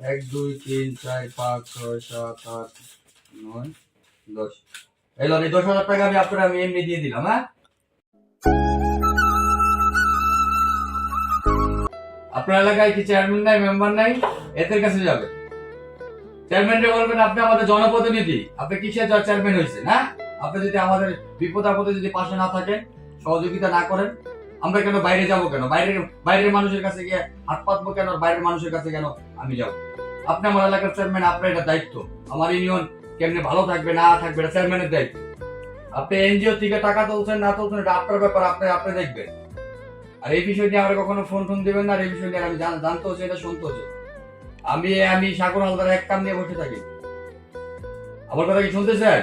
1 2 3 4 5 6 7 8 9 10 এই লন এই 10,000 টাকা আমি এমনি দিয়ে দিলাম। হ্যাঁ, আপনার এলাকায় কি চেয়ারম্যান নাই, মেম্বার নাই? এদের কাছে যাবে, চেয়ারম্যানকে বলবেন আপনি আমাদের জনপ্রতিনিধি, আপনি কিসের চেয়ারম্যান হয়েছেন? হ্যাঁ, আপনি যদি আমাদের বিপদ আপদে যদি পাশে না থাকেন, সহযোগিতা না করেন, আমরা কেন বাইরে যাব? কেন বাইরের মানুষের কাছে গিয়ে হাত পাতবো? কেন বাইরের মানুষের কাছে কেন আমি যাব? আপনি আমার এলাকার চেয়ারম্যান, আপনার এটা দায়িত্ব। আমার ইউনিয়ন কেমনে ভালো থাকবে না থাকবে এটা চেয়ারম্যানের দায়িত্ব। আপনি এনজিও থেকে টাকা তুলছেন না তুলছেন এটা আপনার ব্যাপার, আপনি দেখবেন। আর এই বিষয় নিয়ে আমার কখনো ফোন দিবেন না। আর এই বিষয় নিয়ে আমি জানতে হচ্ছে, এটা শুনতে হচ্ছে। আমি সাগর হালদার এক কাম নিয়ে বসে থাকি। আমার কথা কি শুনতেছেন?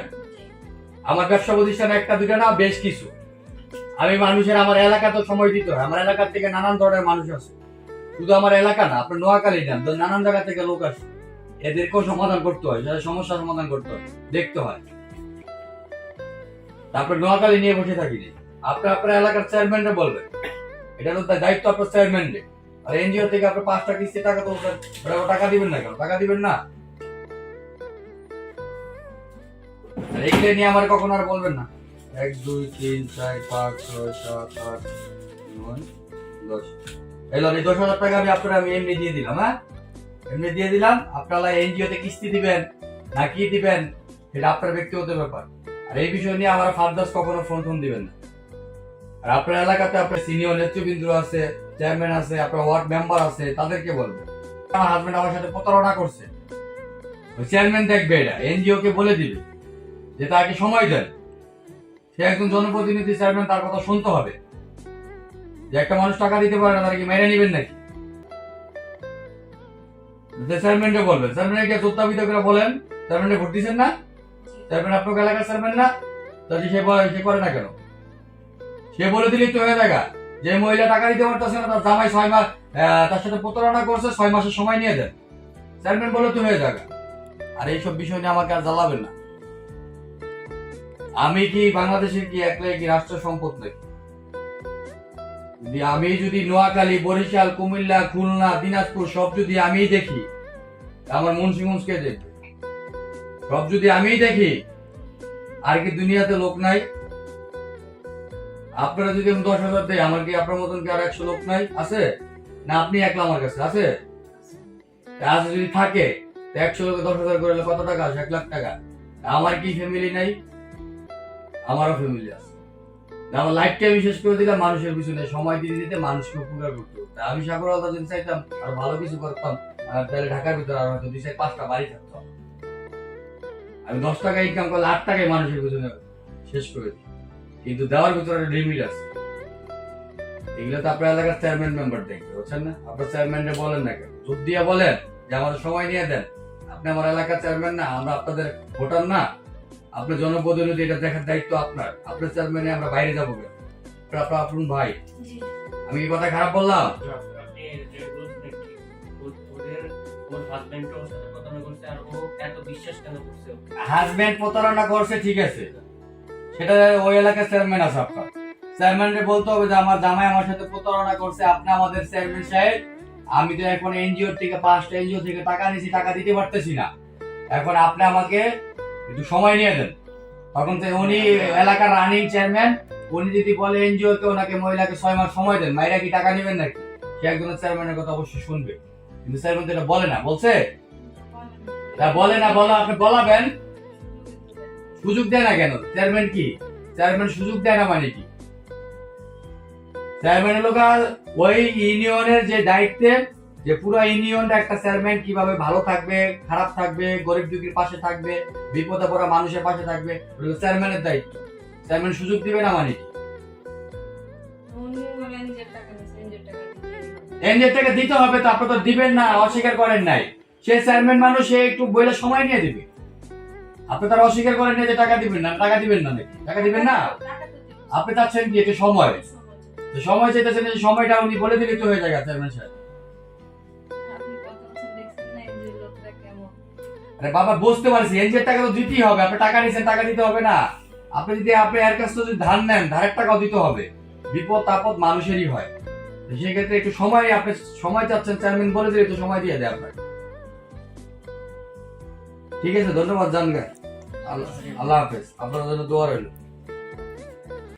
আমার ব্যবসা প্রতিষ্ঠান একটা দুটা না, বেশ কিছু। আমি মানুষের, আমার এলাকা তো সময় দিতে হয়। আমার এলাকার থেকে নানান ধরনের মানুষ আছে, শুধু আমার এলাকা না, আপনার নোয়াখালী না, নানান জায়গা থেকে লোক আসে। এদেরকেও সমাধান করতে হয়, যাদের সমস্যার সমাধান করতে হয়, দেখতে হয়। তারপর নোয়াখালী নিয়ে বসে থাকি। আপনার এলাকার চেয়ারম্যানরা বলবেন, এটা তো দায়িত্ব আপনার চেয়ারম্যানদের। আর এনজিও থেকে আপনি 5টা কিস্তি টাকা তুলছেন, টাকা দিবেন না কেন? টাকা দিবেন না? এগুলো নিয়ে আমার কখনো আর বলবেন না। 1 2 3 4 5 6 7 8 9 10 এই লন এই 10,000 টাকা আমি এমনি দিয়ে দিলাম। হ্যাঁ, এমনি দিয়ে দিলাম। আপনারা এনজিও তে কিস্তি দিবেন না কি দিবেন সেটা আপনার ব্যক্তিগত ব্যাপার। আর এই বিষয় নিয়ে আমার ফার্দার কখনো ফোন দিবেন না। আর আপনার এলাকাতে আপনার সিনিয়র নেতৃবৃন্দ আছে, চেয়ারম্যান আছে, আপনার ওয়ার্ড মেম্বার আছে, তাদেরকে বলবেন আমার হাজবেন্ড আমার সাথে প্রতারণা করছে। চেয়ারম্যান দেখবে, এটা এনজিও কে বলে দিবে যে তাকে সময় দেন। সে একজন জনপ্রতিনিধি, চেয়ারম্যান, তার কথা শুনতে হবে। যে একটা মানুষ টাকা দিতে পারে না, তারা কি মেনে নিবেন নাকি? চেয়ারম্যানকে বলবেন, চেয়ারম্যানকে চোদ্দাবিত করে বলেন চেয়ারম্যানকে ভোট দিচ্ছেন না, চেয়ারম্যান আপনার এলাকার চেয়ারম্যান না, তাহলে সে করে না কেন? সে বলে দিলেই তো হয়ে জায়গা। যে মহিলা টাকা দিতে পারতেছে না, তার জামাই 6 মাস তার সাথে প্রতারণা করছে, 6 মাসের সময় নিয়ে দেন, চেয়ারম্যান বলে তো হয়ে জায়গা। আর এইসব বিষয় নিয়ে আমাকে আর জ্বালাবেন না। আমি কি বাংলাদেশের কি একলাই কি রাষ্ট্র সম্পদ নাকি? আমি যদি নোয়াখালী, বরিশাল, কুমিল্লা, খুলনা, দিনাজপুর সব যদি আমি দেখি, আমার মুন্সিগঞ্জ কে দেখবে? সব যদি আমি দেখি, আর কি দুনিয়াতে লোক নাই? আপনারা যদি 10,000 দেয়, আমার কি আপনার মতন কি আর 100 লোক নাই? আছে না? আপনি একলা আমার কাছে আছে? যদি থাকে 100 লোকে 10,000 করে কত টাকা আসে? 1 লাখ টাকা। আমার কি ফ্যামিলি নাই? আমারও ফ্যামিলি আছে। আমার লাইফটা আমি শেষ করে দিলাম মানুষের পিছনে সময় দিতে মানুষকে উপকার করতে। আমি সাগর হালদার যদি চাইতাম আর ভালো কিছু করতাম, তাহলে ঢাকার ভিতরে আর হয়তো 2-5টা বাড়ি থাকতাম। আমি 10 টাকা ইনকাম করলে 8 টাকায় মানুষের পিছনে শেষ করে দিই। কিন্তু দেওয়ার ভিতরে লিমিট আছে। এগুলো তো আপনার এলাকার চেয়ারম্যান মেম্বার দেখবে, বুঝছেন না? আপনার চেয়ারম্যানকে বলেন না কেন? জোর দিয়ে বলেন যে আমাদের সময় নিয়ে দেন। আপনি আমার এলাকার চেয়ারম্যান না, আমরা আপনাদের ভোটার না, আপনার জনপ্রতিনিধি, এটা দেখার দায়িত্ব আপনার। আপনার চেয়ারম্যানে আমরা বাইরে যাবো কেন? আপনার আপন ভাই। আমি কি কথা খারাপ বললাম? হাজবেন্ড প্রতারণা করছে, ঠিক আছে, সেটা ওই এলাকার চেয়ারম্যান আছে আপনার। চেয়ারম্যানকে বলতে হবে যে আমার জামাই আমার সাথে প্রতারণা করছে, আপনি আমাদের চেয়ারম্যান সাহেব, আমি তো এখন এনজিও থেকে 5টা এনজিও থেকে টাকা নিয়েছি, টাকা দিতে পারতেছি না, এখন আপনি আমাকে একটু সময় নিয়ে দেন। তখন উনি এলাকার রানিং চেয়ারম্যান, উনি যদি বলে এনজিও কে ওনাকে মহিলাকে 6 মাস সময় দেন, মাইরা কি টাকা নেবেন নাকি? সে একজনের চেয়ারম্যানের কথা অবশ্যই শুনবে। কিন্তু চেয়ারম্যান তো এটা বলে না, বলছে বলে না, বলো আপনি বলাবেন। সুযোগ দেয় না কেন? চেয়ারম্যান কি? চেয়ারম্যান সুযোগ দেয় না মানে কি? চেয়ারম্যানের লোক ওই ইউনিয়নের যে দায়িত্বে, যে পুরো ইউনিয়নটা একটা চেয়ারম্যান কিভাবে ভালো থাকবে, খারাপ থাকবে, গরিব দুঃখীর পাশে থাকবে, বিপদে পড়া মানুষের পাশে থাকবে, চেয়ারম্যানের দায়িত্ব। চেয়ারম্যান সুযোগ দিবে না মানে কি? এনজিও টাকা দিতে হবে তো, আপনি তো দিবেন না, অস্বীকার করেন নাই। সে চেয়ারম্যান মানুষ, সে একটু বইলে সময় নিয়ে দিবে। আপনি তার অস্বীকার করেন না যে টাকা দিবেন না, টাকা দিবেন না নাকি? টাকা দিবেন না? আপনি চাচ্ছেন কি একটু সময়? সময় চাইতেছেন, যে সময়টা উনি বলে দিলে তো হয়ে যায় চেয়ারম্যান সাহেব। আরে বাবা, বুঝতে পারছি, এনজিওর টাকা তো দিতেই হবে। আপনি টাকা নিছেন, টাকা দিতে হবে না? আপনি যদি এর কাছ থেকে যদি ধার নেন, ধারের টাকাও দিতে হবে। বিপদ আপদ মানুষেরই হয়, সেক্ষেত্রে একটু সময়, আপনি সময় চাচ্ছেন, চেয়ারম্যান বলে দিলে তো সময় দিয়ে দেয় আপনাকে। ঠিক আছে, ধন্যবাদ জানগা। আল্লাহ আল্লাহ হাফেজ, আপনার জন্য দোয়া রইল।